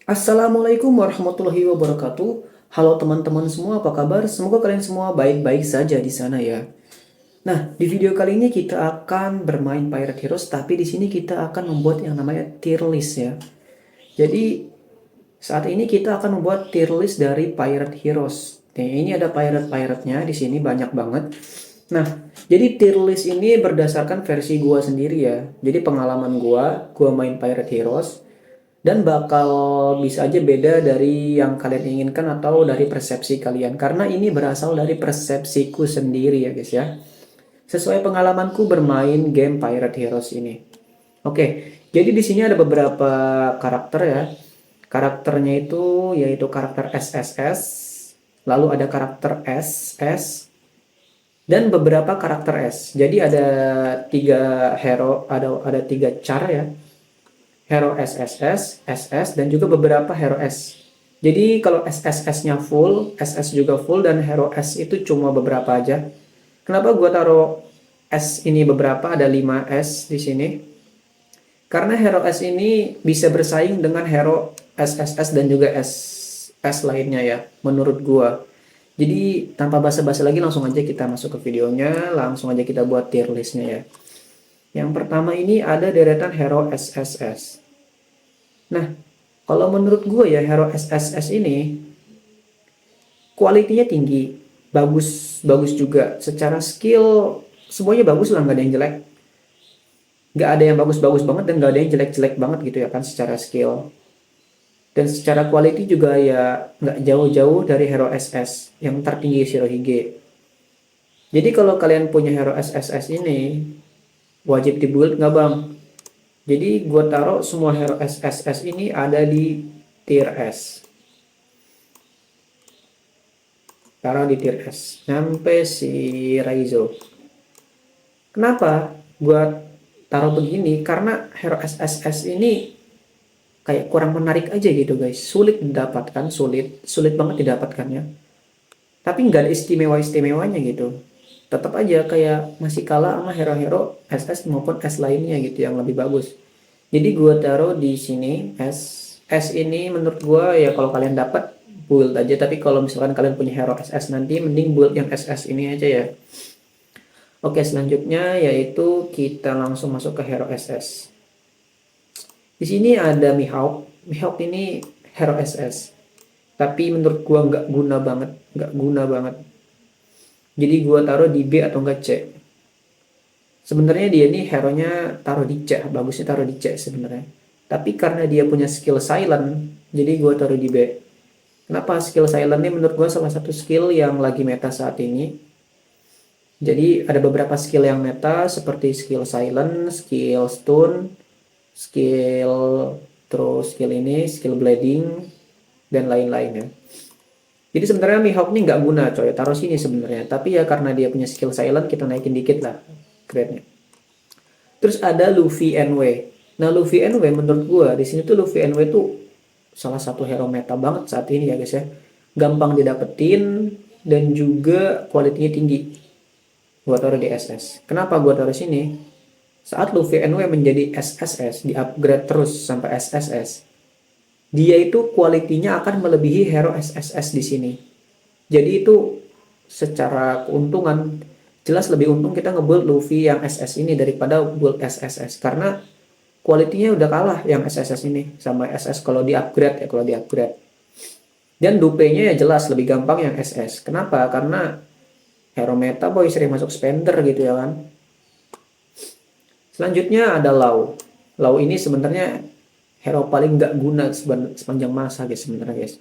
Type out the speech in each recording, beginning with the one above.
Assalamualaikum warahmatullahi wabarakatuh. Halo teman-teman semua, apa kabar? Semoga kalian semua baik-baik saja di sana ya. Nah, di video kali ini kita akan bermain Pirate Heroes, tapi di sini kita akan membuat yang namanya tier list ya. Jadi, saat ini kita akan membuat tier list dari Pirate Heroes. Nah, ini ada pirate-piratenya di sini banyak banget. Nah, jadi tier list ini berdasarkan versi gua sendiri ya. Jadi pengalaman gua main Pirate Heroes dan bakal bisa aja beda dari yang kalian inginkan atau dari persepsi kalian karena ini berasal dari persepsiku sendiri ya guys ya, sesuai pengalamanku bermain game Pirate Heroes ini. Oke, jadi di sini ada beberapa karakter ya. Karakternya itu yaitu karakter SSS, lalu ada karakter SS, dan beberapa karakter S. Jadi ada tiga hero, ada tiga cara ya, hero SSS, SS, dan juga beberapa hero S. Jadi kalau SSS-nya full, SS juga full, dan hero S itu cuma beberapa aja. Kenapa gue taruh S ini beberapa, ada 5 S di sini? Karena hero S ini bisa bersaing dengan hero SSS dan juga SS lainnya ya, menurut gue. Jadi tanpa basa-basi lagi langsung aja kita masuk ke videonya, langsung aja kita buat tier listnya ya. Yang pertama ini ada deretan hero SSS. Nah, kalau menurut gue ya hero SSS ini kualitinya tinggi, bagus bagus juga. Secara skill semuanya bagus lah, nggak ada yang jelek. Nggak ada yang bagus-bagus banget dan nggak ada yang jelek-jelek banget gitu ya kan secara skill. Dan secara quality juga ya nggak jauh-jauh dari hero SS yang tertinggi Shirohige. Jadi kalau kalian punya hero SSS ini wajib dibuild nggak bang? Jadi gue taruh semua hero SSS ini ada di tier S. Taruh di tier S. Sampai si Raizo. Kenapa gue taruh begini? Karena hero SSS ini kayak kurang menarik aja gitu guys. Sulit didapatkan, sulit banget didapatkannya. Tapi nggak ada istimewa-istimewanya gitu. Tetap aja kayak masih kalah sama hero-hero SS maupun S lainnya gitu yang lebih bagus. Jadi gue taruh di sini S. S ini menurut gue ya kalau kalian dapat build aja. Tapi kalau misalkan kalian punya hero SS nanti mending build yang SS ini aja ya. Oke, selanjutnya yaitu kita langsung masuk ke hero SS. Di sini ada Mihawk. Mihawk ini hero SS. Tapi menurut gua nggak guna banget, nggak guna banget. Jadi gua taruh di B atau enggak C. Sebenarnya dia ini hero-nya taruh di C, bagusnya taruh di C sebenarnya. Tapi karena dia punya skill silent, jadi gua taruh di B. Kenapa skill silent ini menurut gua salah satu skill yang lagi meta saat ini. Jadi ada beberapa skill yang meta seperti skill silent, skill stun, skill terus skill ini, skill bleeding dan lain-lainnya. Jadi sebenarnya Mihawk ini nggak guna coy, taruh sini sebenarnya. Tapi ya karena dia punya skill silent kita naikin dikit lah grade-nya. Terus ada Luffy NW. Nah Luffy NW menurut gua di sini tuh Luffy NW tuh salah satu hero meta banget saat ini ya guys ya. Gampang didapetin dan juga kualitinya tinggi. Gua taruh di SS. Kenapa gua taruh sini? Saat Luffy NW menjadi SSS, di-upgrade terus sampai SSS, dia itu kualitinya akan melebihi hero SSS di sini. Jadi itu secara keuntungan jelas lebih untung kita ngebuild Luffy yang SS ini daripada build SSS karena kualitinya udah kalah yang SSS ini sama SS kalau di-upgrade ya, kalau di-upgrade. Dan dupenya ya jelas lebih gampang yang SS. Kenapa? Karena hero meta boy sering masuk spender gitu ya kan. Selanjutnya ada Lau. Lau ini sebenarnya hero paling nggak guna sepanjang masa guys sebenarnya guys.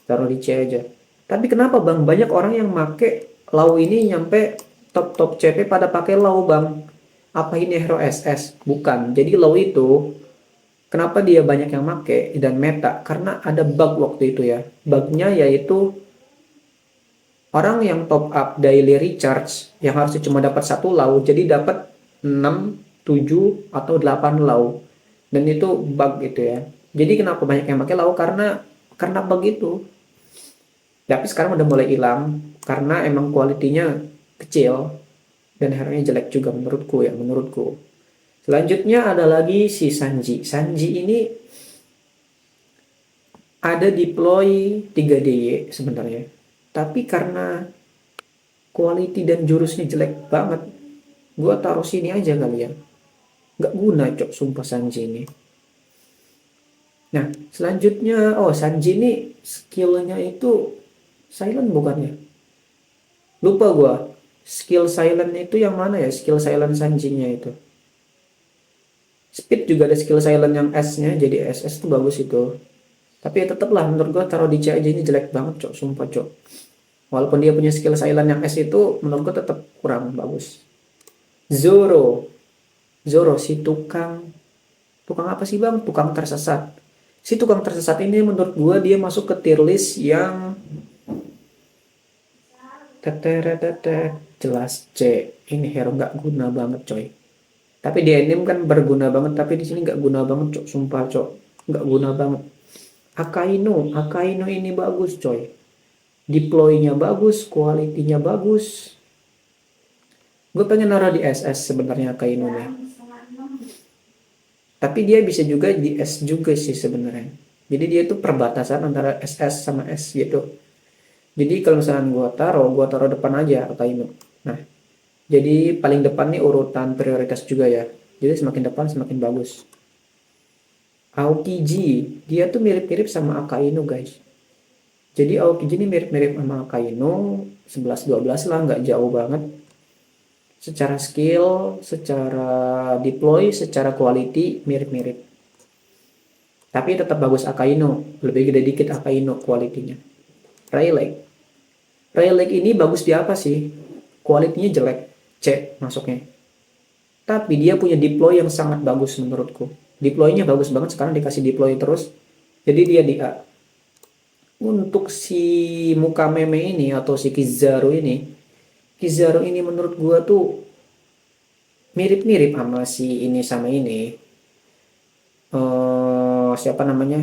Taruh di C aja. Tapi kenapa bang banyak orang yang make Lau ini nyampe top CP pada pakai Lau bang? Apa ini hero SS? Bukan. Jadi Lau itu kenapa dia banyak yang make dan meta? Karena ada bug waktu itu ya. Bugnya yaitu orang yang top up daily recharge yang harusnya cuma dapat satu lau jadi dapat 6, 7 atau 8 lau. Dan itu bug gitu ya. Jadi kenapa banyak yang pakai lau karena bug itu. Tapi sekarang udah mulai hilang karena emang kualitinya kecil dan hero-nya jelek juga menurutku ya, menurutku. Selanjutnya ada lagi si Sanji. Sanji ini ada deploy 3DY sebenarnya, tapi karena quality dan jurusnya jelek banget, gua taruh sini aja kali ya. Nggak guna cok, sumpah Sanji ini. Nah selanjutnya, oh Sanji ini skillnya itu silent bukannya? Lupa gua. Skill silent itu yang mana ya? Skill silent Sanjinya itu. Speed juga ada skill silent yang S-nya, jadi SS tuh bagus itu. Tapi ya tetep lah, menurut gua taruh di C aja ini jelek banget cok, sumpah cok. Walaupun dia punya skill silent yang S itu, menurut gua tetap kurang bagus. Zoro. Zoro si tukang apa sih bang? Tukang tersesat. Si tukang tersesat ini menurut gua dia masuk ke tier list yang tetetetet jelas C. Ini hero nggak guna banget coy. Tapi di anime kan berguna banget, tapi di sini nggak guna banget cok, sumpah cok, nggak guna banget. Akainu ini bagus coy. Deploy-nya bagus, quality-nya bagus. Gue pengen naruh di SS sebenarnya Akainu nih. Tapi dia bisa juga di S juga sih sebenarnya. Jadi dia itu perbatasan antara SS sama S gitu. Jadi kalau misalnya gua taruh depan aja Akainu. Nah, jadi paling depan nih urutan prioritas juga ya. Jadi semakin depan semakin bagus. Aokiji, dia tuh mirip-mirip sama Akainu guys. Jadi Aokiji ini mirip-mirip sama Akainu, 11-12 lah, nggak jauh banget. Secara skill, secara deploy, secara quality mirip-mirip. Tapi tetap bagus Akainu, lebih gede dikit Akainu quality-nya. Rayleigh ini bagus di apa sih? Quality-nya jelek, C masuknya. Tapi dia punya deploy yang sangat bagus menurutku. Deploy-nya bagus banget, sekarang dikasih deploy terus. Jadi dia di A. Untuk si muka meme ini atau si Kizaru ini menurut gua tuh mirip-mirip sama si ini sama ini. Siapa namanya?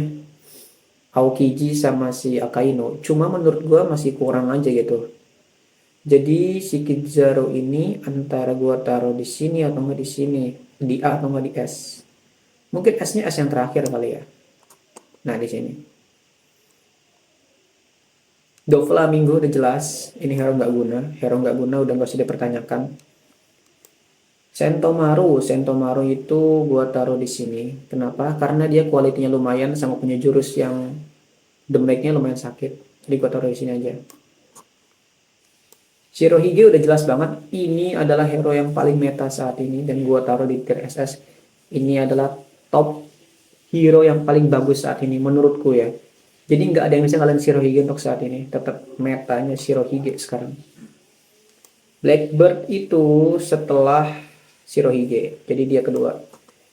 Aokiji sama si Akainu. Cuma menurut gua masih kurang aja gitu. Jadi si Kizaru ini antara gua taruh di sini atau nggak di sini, di A atau nggak di S. Mungkin S-nya S yang terakhir kali ya. Nah di sini. Doflamingo udah jelas, ini hero nggak guna udah nggak usah dipertanyakan. Sentomaru itu gua taruh di sini. Kenapa? Karena dia kualitinya lumayan sama punya jurus yang damage-nya lumayan sakit. Jadi gua taruh di sini aja. Shirohige udah jelas banget, ini adalah hero yang paling meta saat ini dan gua taruh di tier SS. Ini adalah top hero yang paling bagus saat ini menurutku ya. Jadi nggak ada yang bisa ngalahin Shirohige untuk saat ini. Tetap metanya Shirohige sekarang. Blackbird itu setelah Shirohige. Jadi dia kedua.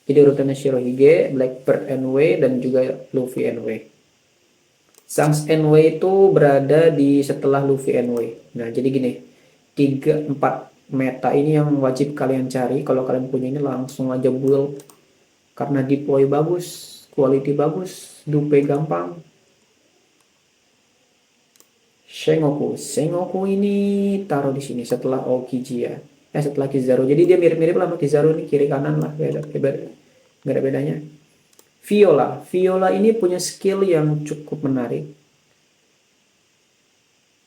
Jadi urutannya Shirohige, Blackbird NW, dan juga Luffy NW. Shanks NW itu berada di setelah Luffy NW. Nah jadi gini. 3-4 meta ini yang wajib kalian cari. Kalau kalian punya ini langsung aja build. Karena deploy bagus, quality bagus, dupe gampang. Sengoku ini taruh di sini setelah Aokiji ya. Setelah Kizaru. Jadi dia mirip-mirip lah sama Kizaru nih, kiri kanan lah, beda. Nggak ada bedanya. Viola ini punya skill yang cukup menarik.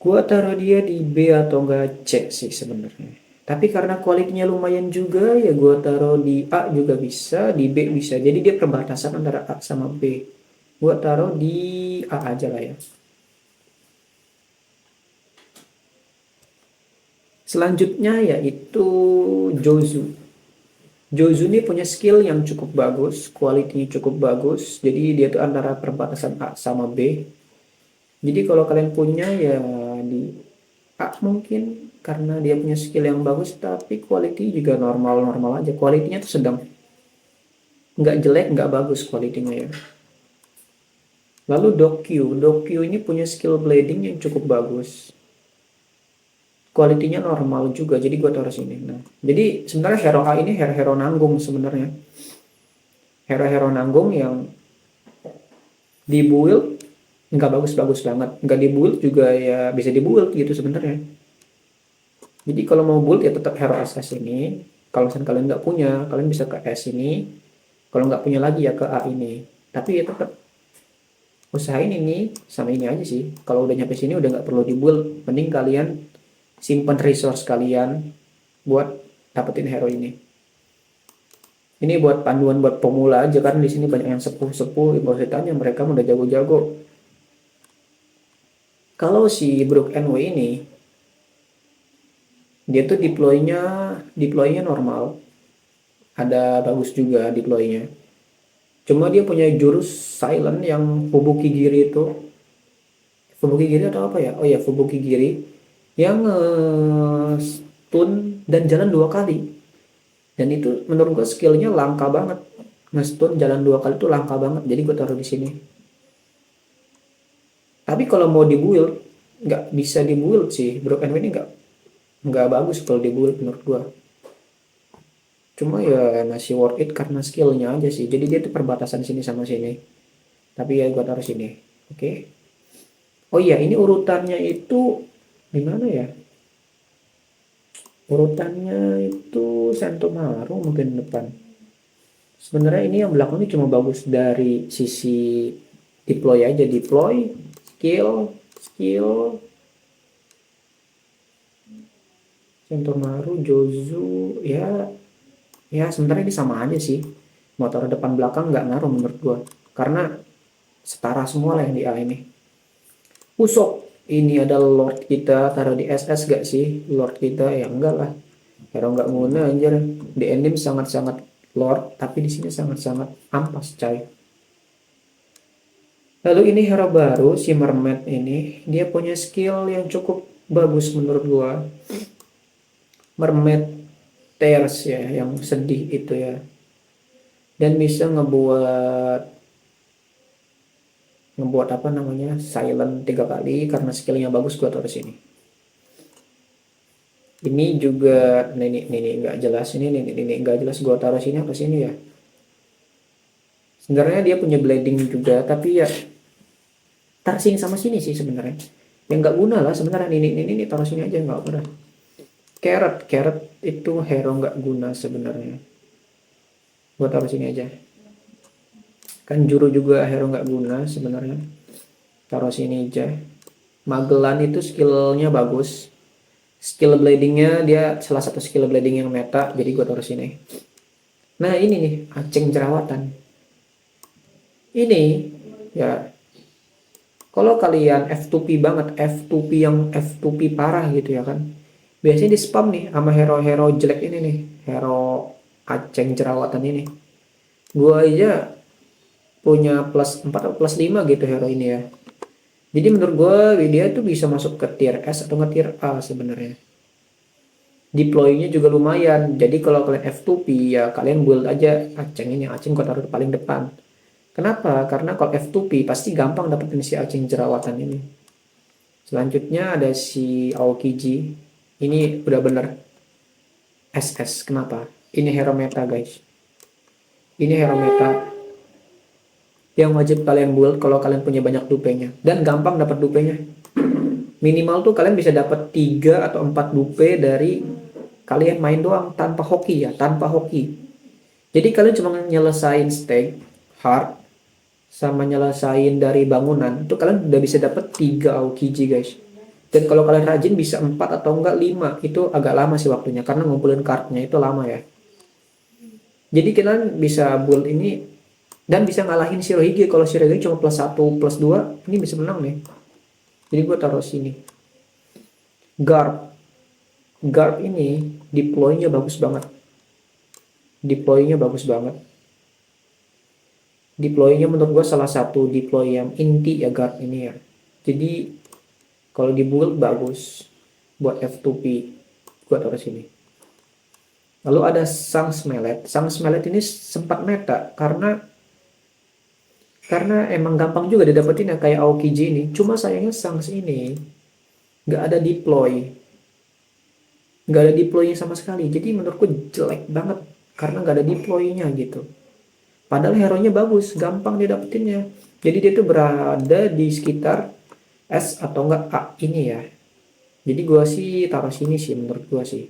Gua taruh dia di B atau enggak C sih sebenarnya. Tapi karena kualitinya lumayan juga ya gua taruh di A juga bisa, di B bisa. Jadi dia perbatasan antara A sama B. Gua taruh di A aja lah ya. Selanjutnya yaitu Jozu. Jozu ini punya skill yang cukup bagus, kualitinya cukup bagus. Jadi dia tuh antara perbatasan A sama B. Jadi kalau kalian punya ya di A mungkin karena dia punya skill yang bagus, tapi quality juga normal-normal aja. Kualitinya tuh sedang. Nggak jelek, nggak bagus kualitinya ya. Lalu Dokyu ini punya skill blading yang cukup bagus. Kualitinya normal juga, jadi gue taruh sini. Nah, jadi sebenarnya hero A ini hero nanggung sebenarnya. Hero nanggung yang di build nggak bagus-bagus banget, nggak di build juga ya bisa di build gitu sebenarnya. Jadi kalau mau build ya tetap hero SS ini. Kalau misalnya kalian nggak punya, kalian bisa ke S ini. Kalau nggak punya lagi ya ke A ini. Tapi ya tetap usahain ini sama ini aja sih. Kalau udah nyampe sini udah nggak perlu dibuild, mending kalian simpan resource kalian buat dapetin hero ini. Ini buat panduan buat pemula aja, kan di sini banyak yang sepuh-sepuh, gak usah tanya, mereka udah jago-jago. Kalau si Brook NW ini, dia tuh deploynya normal, ada bagus juga deploynya. Cuma dia punya jurus silent yang Fubuki Giri itu. Fubuki Giri atau apa ya? Oh ya, Fubuki Giri yang stun dan jalan 2 kali. Dan itu menurut gue skillnya langka banget. Nge-stun jalan 2 kali itu langka banget. Jadi gue taruh di sini. Tapi kalau mau dibuild, nggak bisa dibuild sih. Broken Wind ini nggak bagus kalau dibuild menurut gue. Cuma ya masih worth it karena skillnya aja sih. Jadi dia tuh perbatasan sini sama sini. Tapi ya gue taruh sini. Oke. Oh iya, ini urutannya itu gimana ya? Urutannya itu Sentomaru mungkin depan. Sebenarnya ini yang belakang ini cuma bagus dari sisi deploy aja, deploy, skill, Sentomaru, Jozu, ya sebenarnya ini sama aja sih. Mau taruh depan belakang nggak ngaruh menurut gua, karena setara semua lah yang di A ini. Usop, ini ada Lord kita, taruh di SS gak sih Lord kita? Ya enggak lah, hero nggak guna anjir. Di ending sangat-sangat Lord, tapi di sini sangat-sangat ampas coy. Lalu ini hero baru, si Mermaid ini, dia punya skill yang cukup bagus menurut gua. Mermaid Tears ya, yang sedih itu ya. Dan bisa ngebuat apa namanya, silent 3 kali karena skillnya bagus, gua taruh sini. Ini juga ini nggak jelas, ini nggak jelas, gua taruh sini apa sini ya. Sebenarnya dia punya bleeding juga, tapi ya taruh sini sama sini sih sebenarnya. Yang nggak guna lah sebenarnya, ini taruh sini aja nggak apa-apa. Carrot itu hero nggak guna sebenarnya. Gua taruh sini aja. Kan Juru juga hero nggak guna sebenarnya. Taruh sini aja. Magellan itu skillnya bagus. Skill bladingnya dia salah satu skill blading yang meta, jadi gue taruh sini. Nah ini nih, Aceng Jerawatan. Ini ya, kalau kalian F2P banget, F2P yang F2P parah gitu ya kan, biasanya di spam nih sama hero-hero jelek ini nih, hero Aceng Jerawatan ini. Gue aja punya plus 4 atau plus 5 gitu hero ini ya. Jadi menurut gue dia tuh bisa masuk ke tier S atau nge tier A sebenarnya. Deploy-nya juga lumayan. Jadi kalau kalian F2P ya kalian build aja Aceng ini. Aceng gue taruh paling depan. Kenapa? Karena kalau F2P pasti gampang dapetin si Aceng Jerawatan ini. Selanjutnya ada si Aokiji. Ini udah bener SS. Kenapa? Ini hero meta guys. Ini hero meta yang wajib kalian build kalau kalian punya banyak dupenya. Dan gampang dapat dupenya. Minimal tuh kalian bisa dapat 3 atau 4 dupe dari kalian main doang tanpa hoki ya, tanpa hoki. Jadi kalian cuma nyelesain stake, hard, sama nyelesain dari bangunan, itu kalian udah bisa dapat 3 Aokiji guys. Dan kalau kalian rajin bisa 4 atau enggak 5, itu agak lama sih waktunya karena ngumpulin kartnya itu lama ya. Jadi kalian bisa build ini dan bisa ngalahin Shirohige. Kalau Shirohige cuma plus 1, plus 2, ini bisa menang nih. Jadi gue taruh sini. Garp ini deploy-nya bagus banget. Deploy-nya bagus banget. Deploy-nya menurut gue salah satu deploy yang inti ya Garp ini ya. Jadi kalau di build bagus buat F2P. Gue taruh sini. Lalu ada Sang Smelet. Sang Smelet ini sempat meta karena emang gampang juga didapetin ya kayak Aokiji ini. Cuma sayangnya Sang ini nggak ada deploy. Nggak ada deploy-nya sama sekali. Jadi menurutku jelek banget karena nggak ada deploy-nya gitu. Padahal hero-nya bagus, gampang didapetinnya. Jadi dia tuh berada di sekitar S atau enggak A ini ya. Jadi gua sih taruh sini sih menurut gua sih.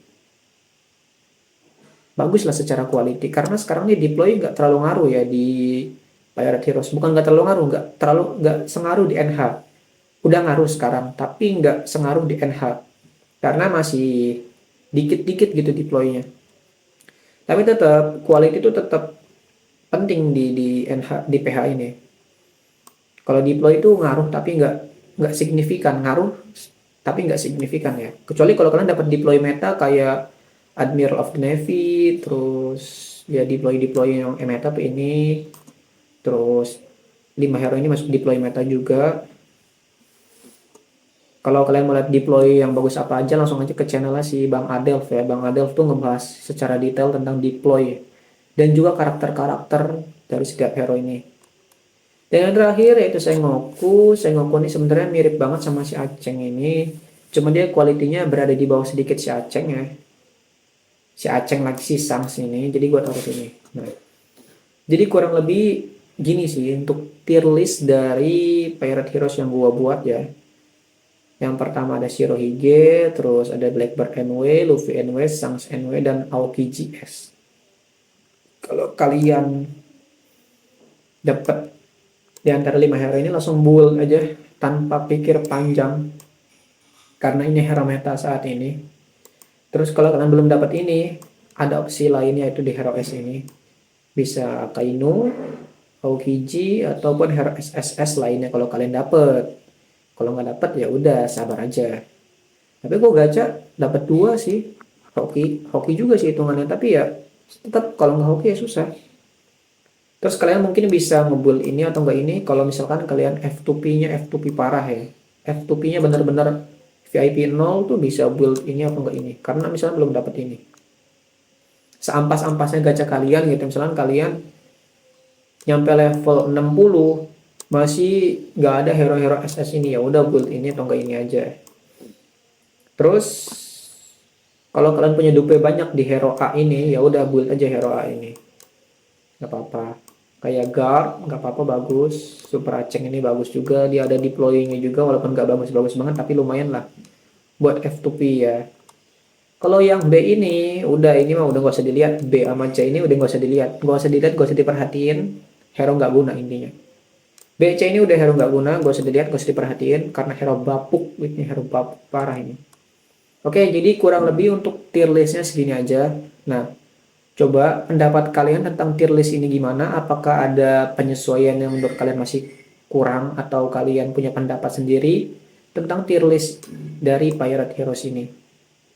Bagus lah secara quality karena sekarang nih deploy nggak terlalu ngaruh ya di Pirate Heroes. Bukan nggak terlalu ngaruh, nggak sengaruh di NH. Udah ngaruh sekarang, tapi nggak sengaruh di NH karena masih dikit-dikit gitu deploy-nya. Tapi tetap quality itu tetap penting di NH di PH ini. Kalau deploy itu ngaruh tapi nggak signifikan, ngaruh tapi nggak signifikan ya. Kecuali kalau kalian dapat deploy meta kayak Admiral of the Navy, terus ya deploy yang meta tuh ini, terus 5 hero ini masuk deploy meta juga. Kalau kalian mau lihat deploy yang bagus apa aja, langsung aja ke channelnya si Bang Adelf ya. Bang Adelf tuh ngebahas secara detail tentang deploy dan juga karakter-karakter dari setiap hero ini. Dan yang terakhir yaitu Sengoku. Sengoku ini sebenarnya mirip banget sama si Aceng ini. Cuma dia kualitinya berada di bawah sedikit si Aceng ya. Si Aceng lagi si Sangs ini. Jadi gue taruh sini. Nah, jadi kurang lebih gini sih untuk tier list dari Pirate Heroes yang gue buat ya. Yang pertama ada Shirohige, terus ada Blackbird NW, Luffy NW, Sangs NW, dan Aoki GS. Kalau kalian dapat di antara 5 hero ini langsung build aja tanpa pikir panjang karena ini hero meta saat ini. Terus kalau kalian belum dapat ini, ada opsi lainnya yaitu di hero S ini. Bisa Akainu, Aokiji, ataupun hero SSS lainnya kalau kalian dapat. Kalau nggak dapat ya udah sabar aja. Tapi gue gacha dapat 2 sih. Hoki juga sih hitungannya, tapi ya tetap kalau nggak hoki ya susah. Terus kalian mungkin bisa ngebuild ini atau enggak ini kalau misalkan kalian F2P-nya F2P parah ya. F2P-nya benar-benar VIP 0 tuh bisa build ini atau enggak ini. Karena misalnya belum dapat ini. Seampas-ampasnya gacha kalian gitu. Misalkan kalian nyampe level 60 masih nggak ada hero-hero SS ini, ya udah build ini atau enggak ini aja. Terus kalau kalian punya dupe banyak di hero A ini, ya udah build aja hero A ini. Nggak apa-apa. Kayak guard nggak apa-apa, bagus. Super Aceng ini bagus juga, dia ada deployingnya juga walaupun nggak bagus-bagus banget tapi lumayan lah buat F2P ya. Kalau yang B ini udah, ini mah udah gak usah dilihat. B sama C ini udah gak usah dilihat, gak usah diperhatiin, hero nggak guna intinya. B C ini udah hero nggak guna, gak usah dilihat, gak usah diperhatiin karena hero bapuk, ini hero bapuk parah ini. Oke, jadi kurang lebih untuk tier listnya segini aja. Nah, coba pendapat kalian tentang tier list ini gimana? Apakah ada penyesuaian yang menurut kalian masih kurang atau kalian punya pendapat sendiri tentang tier list dari Pirate Heroes ini?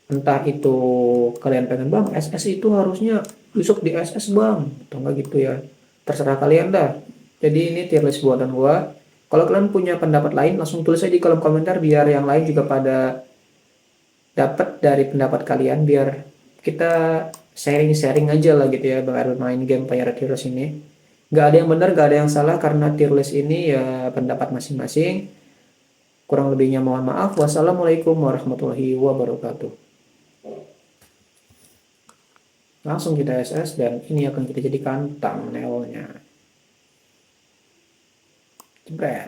Entah itu kalian pengen, bang SS itu harusnya besok di SS bang, atau enggak gitu ya. Terserah kalian dah. Jadi ini tier list buatan gua. Kalau kalian punya pendapat lain langsung tulis aja di kolom komentar biar yang lain juga pada dapat dari pendapat kalian, biar kita sharing-sharing aja lah gitu ya bermain game Pirate Heroes ini. Gak ada yang benar, gak ada yang salah karena tier list ini ya pendapat masing-masing. Kurang lebihnya mohon maaf. Wassalamualaikum warahmatullahi wabarakatuh. Langsung kita SS dan ini akan kita jadikan thumbnailnya. Jebret.